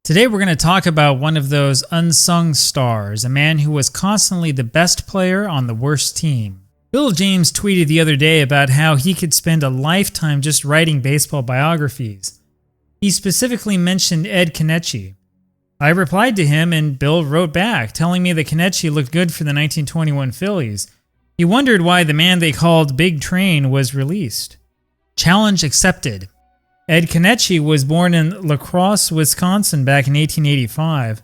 Today we're going to talk about one of those unsung stars, a man who was constantly the best player on the worst team. Bill James tweeted the other day about how he could spend a lifetime just writing baseball biographies. He specifically mentioned Ed Konetchy. I replied to him and Bill wrote back, telling me that Konetchy looked good for the 1921 Phillies. He wondered why the man they called Big Train was released. Challenge accepted. Ed Konetchy was born in La Crosse, Wisconsin back in 1885.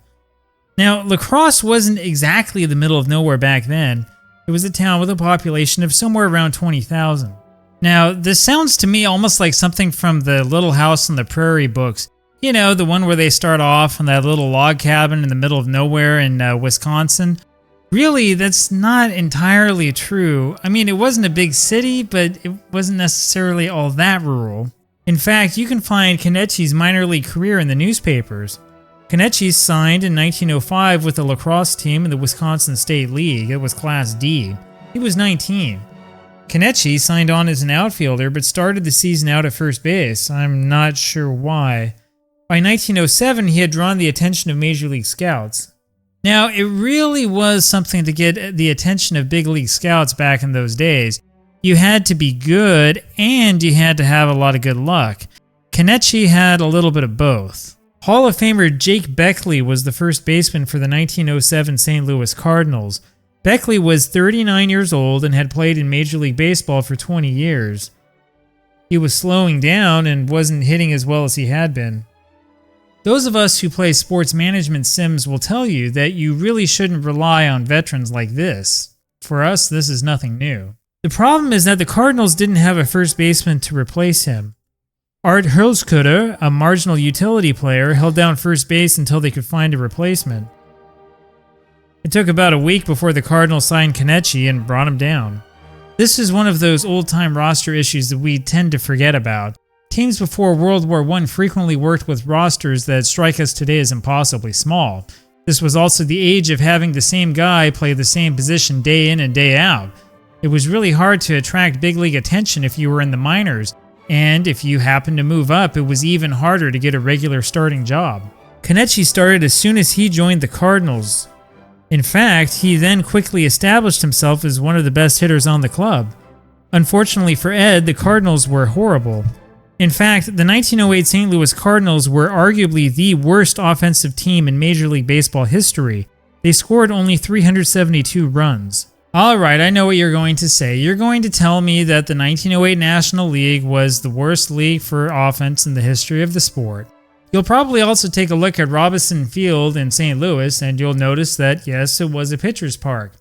Now, La Crosse wasn't exactly the middle of nowhere back then. It was a town with a population of somewhere around 20,000. Now, this sounds to me almost like something from the Little House on the Prairie books. You know, the one where they start off in that little log cabin in the middle of nowhere in Wisconsin. Really, that's not entirely true. I mean, it wasn't a big city, but it wasn't necessarily all that rural. In fact, you can find Konetchy's minor league career in the newspapers. Konetchy signed in 1905 with the lacrosse team in the Wisconsin State League. It was Class D. He was 19. Konetchy signed on as an outfielder, but started the season out at first base. I'm not sure why. By 1907, he had drawn the attention of Major League scouts. Now, it really was something to get the attention of big league scouts back in those days. You had to be good, and you had to have a lot of good luck. Konetchy had a little bit of both. Hall of Famer Jake Beckley was the first baseman for the 1907 St. Louis Cardinals. Beckley was 39 years old and had played in Major League Baseball for 20 years. He was slowing down and wasn't hitting as well as he had been. Those of us who play sports management sims will tell you that you really shouldn't rely on veterans like this. For us, this is nothing new. The problem is that the Cardinals didn't have a first baseman to replace him. Art Hurlskutter, a marginal utility player, held down first base until they could find a replacement. It took about a week before the Cardinals signed Konetchy and brought him down. This is one of those old-time roster issues that we tend to forget about. Teams before World War I frequently worked with rosters that strike us today as impossibly small. This was also the age of having the same guy play the same position day in and day out. It was really hard to attract big league attention if you were in the minors, and if you happened to move up, it was even harder to get a regular starting job. Konetchy started as soon as he joined the Cardinals. In fact, he then quickly established himself as one of the best hitters on the club. Unfortunately for Ed, the Cardinals were horrible. In fact, the 1908 St. Louis Cardinals were arguably the worst offensive team in Major League Baseball history. They scored only 372 runs. Alright, I know what you're going to say. You're going to tell me that the 1908 National League was the worst league for offense in the history of the sport. You'll probably also take a look at Robinson Field in St. Louis and you'll notice that yes, it was a pitcher's park.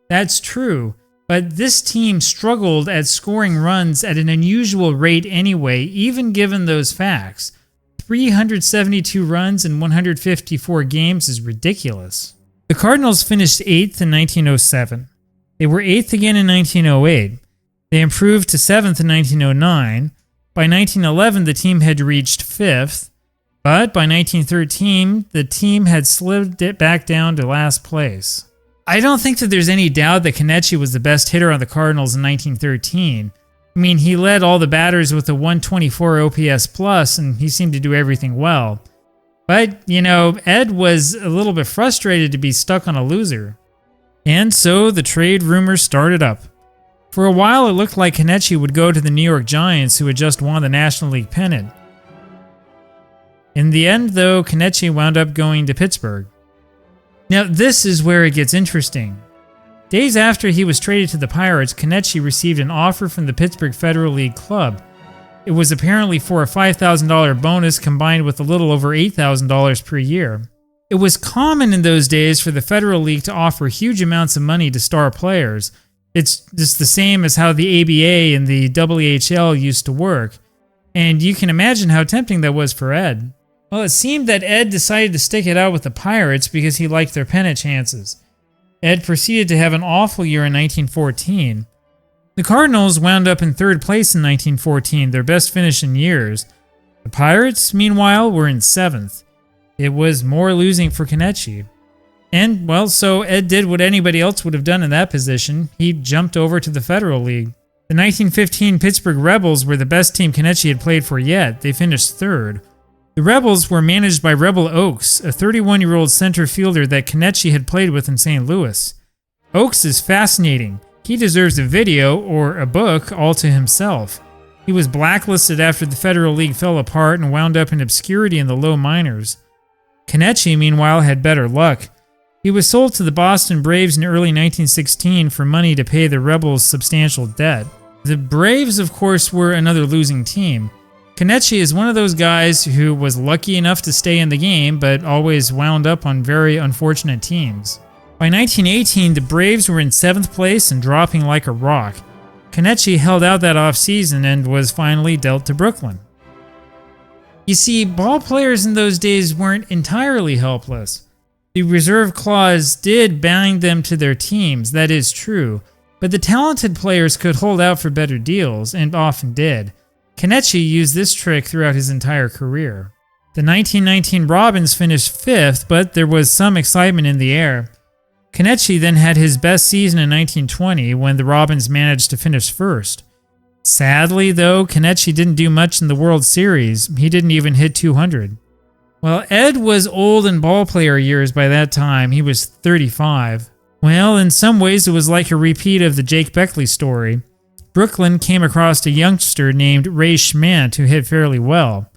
That's true, but this team struggled at scoring runs at an unusual rate anyway, even given those facts. 372 runs in 154 games is ridiculous. The Cardinals finished 8th in 1907. They were 8th again in 1908. They improved to 7th in 1909. By 1911, the team had reached 5th, but by 1913, the team had slid it back down to last place. I don't think that there's any doubt that Konetchy was the best hitter on the Cardinals in 1913. I mean, he led all the batters with a 124 OPS plus, and he seemed to do everything well. But, you know, Ed was a little bit frustrated to be stuck on a loser. And so the trade rumors started up. For a while, it looked like Konetchy would go to the New York Giants, who had just won the National League pennant. In the end, though, Konetchy wound up going to Pittsburgh. Now, this is where it gets interesting. Days after he was traded to the Pirates, Konetchy received an offer from the Pittsburgh Federal League club. It was apparently for a $5,000 bonus combined with a little over $8,000 per year. It was common in those days for the Federal League to offer huge amounts of money to star players. It's just the same as how the ABA and the WHL used to work. And you can imagine how tempting that was for Ed. Well, it seemed that Ed decided to stick it out with the Pirates because he liked their pennant chances. Ed proceeded to have an awful year in 1914. The Cardinals wound up in 3rd place in 1914, their best finish in years. The Pirates, meanwhile, were in 7th. It was more losing for Konetchy. And, well, so Ed did what anybody else would have done in that position. He jumped over to the Federal League. The 1915 Pittsburgh Rebels were the best team Konetchy had played for yet. They finished 3rd. The Rebels were managed by Rebel Oaks, a 31-year-old center fielder that Konetchy had played with in St. Louis. Oaks is fascinating. He deserves a video or a book all to himself. He was blacklisted after the Federal League fell apart and wound up in obscurity in the low minors. Konetchy, meanwhile, had better luck. He was sold to the Boston Braves in early 1916 for money to pay the Rebels' substantial debt. The Braves, of course, were another losing team. Konetchy is one of those guys who was lucky enough to stay in the game, but always wound up on very unfortunate teams. By 1918, the Braves were in 7th place and dropping like a rock. Konetchy held out that offseason and was finally dealt to Brooklyn. You see, ball players in those days weren't entirely helpless. The reserve clause did bind them to their teams, that is true, but the talented players could hold out for better deals, and often did. Konetchy used this trick throughout his entire career. The 1919 Robins finished 5th, but there was some excitement in the air. Konetchy then had his best season in 1920 when the Robins managed to finish 1st. Sadly, though, Konetchy didn't do much in the World Series. He didn't even hit 200. Well, Ed was old in ballplayer years by that time. He was 35. Well, in some ways it was like a repeat of the Jake Beckley story. Brooklyn came across a youngster named Ray Schmant who hit fairly well.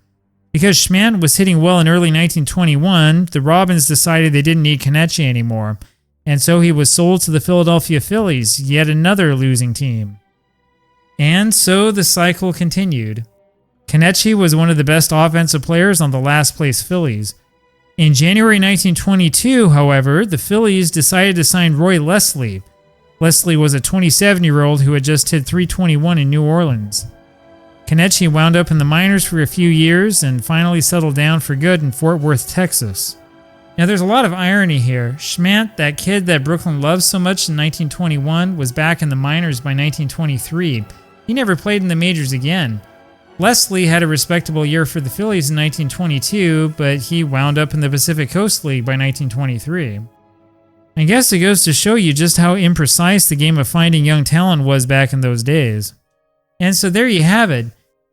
Because Schmant was hitting well in early 1921, the Robins decided they didn't need Konetchy anymore, and so he was sold to the Philadelphia Phillies, yet another losing team. And so the cycle continued. Konetchy was one of the best offensive players on the last-place Phillies. In January 1922, however, the Phillies decided to sign Roy Leslie. Leslie was a 27-year-old who had just hit .321 in New Orleans. Konetchy wound up in the minors for a few years and finally settled down for good in Fort Worth, Texas. Now there's a lot of irony here. Schmant, that kid that Brooklyn loved so much in 1921, was back in the minors by 1923. He never played in the majors again. Leslie had a respectable year for the Phillies in 1922, but he wound up in the Pacific Coast League by 1923. I guess it goes to show you just how imprecise the game of finding young talent was back in those days. And so there you have it,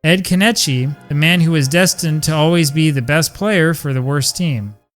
Ed Konetchy, the man who was destined to always be the best player for the worst team.